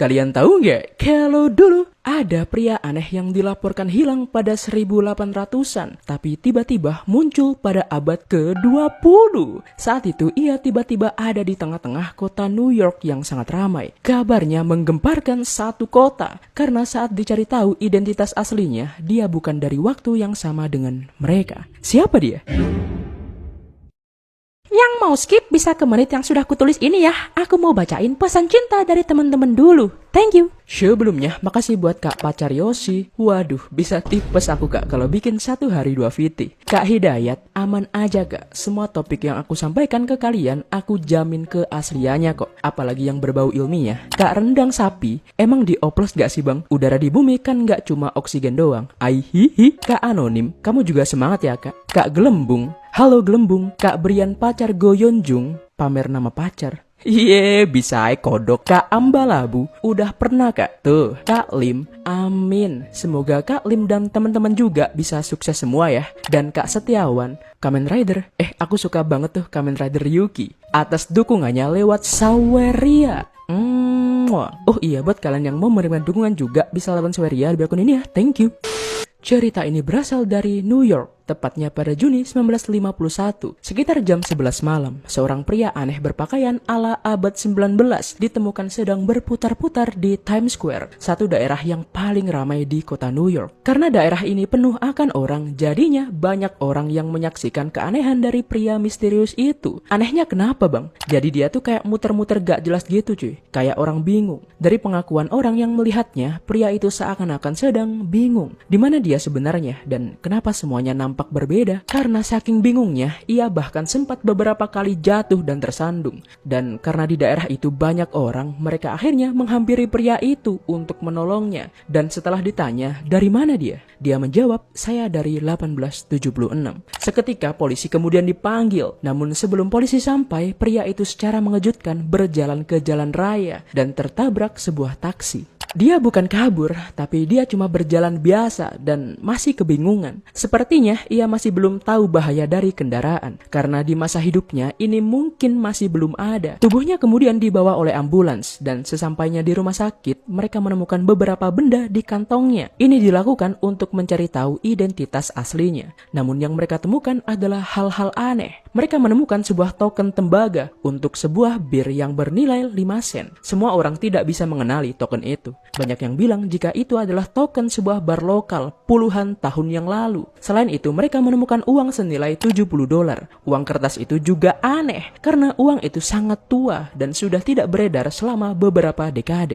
Kalian tahu nggak kalau dulu ada pria aneh yang dilaporkan hilang pada 1800-an, tapi tiba-tiba muncul pada abad ke-20. Saat itu ia tiba-tiba ada di tengah-tengah kota New York yang sangat ramai. Kabarnya menggemparkan satu kota, karena saat dicari tahu identitas aslinya, dia bukan dari waktu yang sama dengan mereka. Siapa dia? Yang mau skip bisa ke menit yang sudah kutulis ini ya. Aku mau bacain pesan cinta dari teman-teman dulu. Thank you. Sebelumnya, makasih buat Kak Pacar Yosi. Waduh, bisa tipes aku Kak kalau bikin 1 hari 2 VT. Kak Hidayat, aman aja Kak. Semua topik yang aku sampaikan ke kalian, aku jamin keasliannya kok. Apalagi yang berbau ilmiah. Kak Rendang Sapi, emang dioplos gak sih bang? Udara di bumi kan gak cuma oksigen doang. Aihihi. Kak Anonim, kamu juga semangat ya Kak. Kak Gelembung, halo Gelembung. Kak Brian Pacar Goyonjung, pamer nama pacar. Bisa kodok. Kak Ambalabu, udah pernah Kak? Tuh, Kak Lim, amin. Semoga Kak Lim dan teman-teman juga bisa sukses semua ya. Dan Kak Setiawan, Kamen Rider. Aku suka banget tuh Kamen Rider Yuki. Atas dukungannya lewat Saweria. Oh iya, buat kalian yang mau memberikan dukungan juga bisa lawan Saweria di akun ini ya. Thank you. Cerita ini berasal dari New York, tepatnya pada Juni 1951. Sekitar jam 11 malam, seorang pria aneh berpakaian ala abad 19 ditemukan sedang berputar-putar di Times Square, satu daerah yang paling ramai di kota New York. Karena daerah ini penuh akan orang, jadinya banyak orang yang menyaksikan keanehan dari pria misterius itu. Anehnya kenapa bang? Jadi dia tuh kayak muter-muter gak jelas gitu cuy, kayak orang bingung. Dari pengakuan orang yang melihatnya, pria itu seakan-akan sedang bingung. Dimana dia sebenarnya dan kenapa semuanya nampak berbeda? Karena saking bingungnya, ia bahkan sempat beberapa kali jatuh dan tersandung. Dan karena di daerah itu banyak orang, mereka akhirnya menghampiri pria itu untuk menolongnya. Dan setelah ditanya, dari mana dia? Dia menjawab, saya dari 1876. Seketika polisi kemudian dipanggil. Namun sebelum polisi sampai, pria itu secara mengejutkan berjalan ke jalan raya dan tertabrak sebuah taksi. Dia bukan kabur, tapi dia cuma berjalan biasa dan masih kebingungan. Sepertinya ia masih belum tahu bahaya dari kendaraan, karena di masa hidupnya ini mungkin masih belum ada. Tubuhnya kemudian dibawa oleh ambulans, dan sesampainya di rumah sakit, mereka menemukan beberapa benda di kantongnya. Ini dilakukan untuk mencari tahu identitas aslinya. Namun yang mereka temukan adalah hal-hal aneh. Mereka menemukan sebuah token tembaga untuk sebuah bir yang bernilai 5 sen. Semua orang tidak bisa mengenali token itu. Banyak yang bilang jika itu adalah token sebuah bar lokal puluhan tahun yang lalu. Selain itu, mereka menemukan uang senilai $70. Uang kertas itu juga aneh karena uang itu sangat tua dan sudah tidak beredar selama beberapa dekade.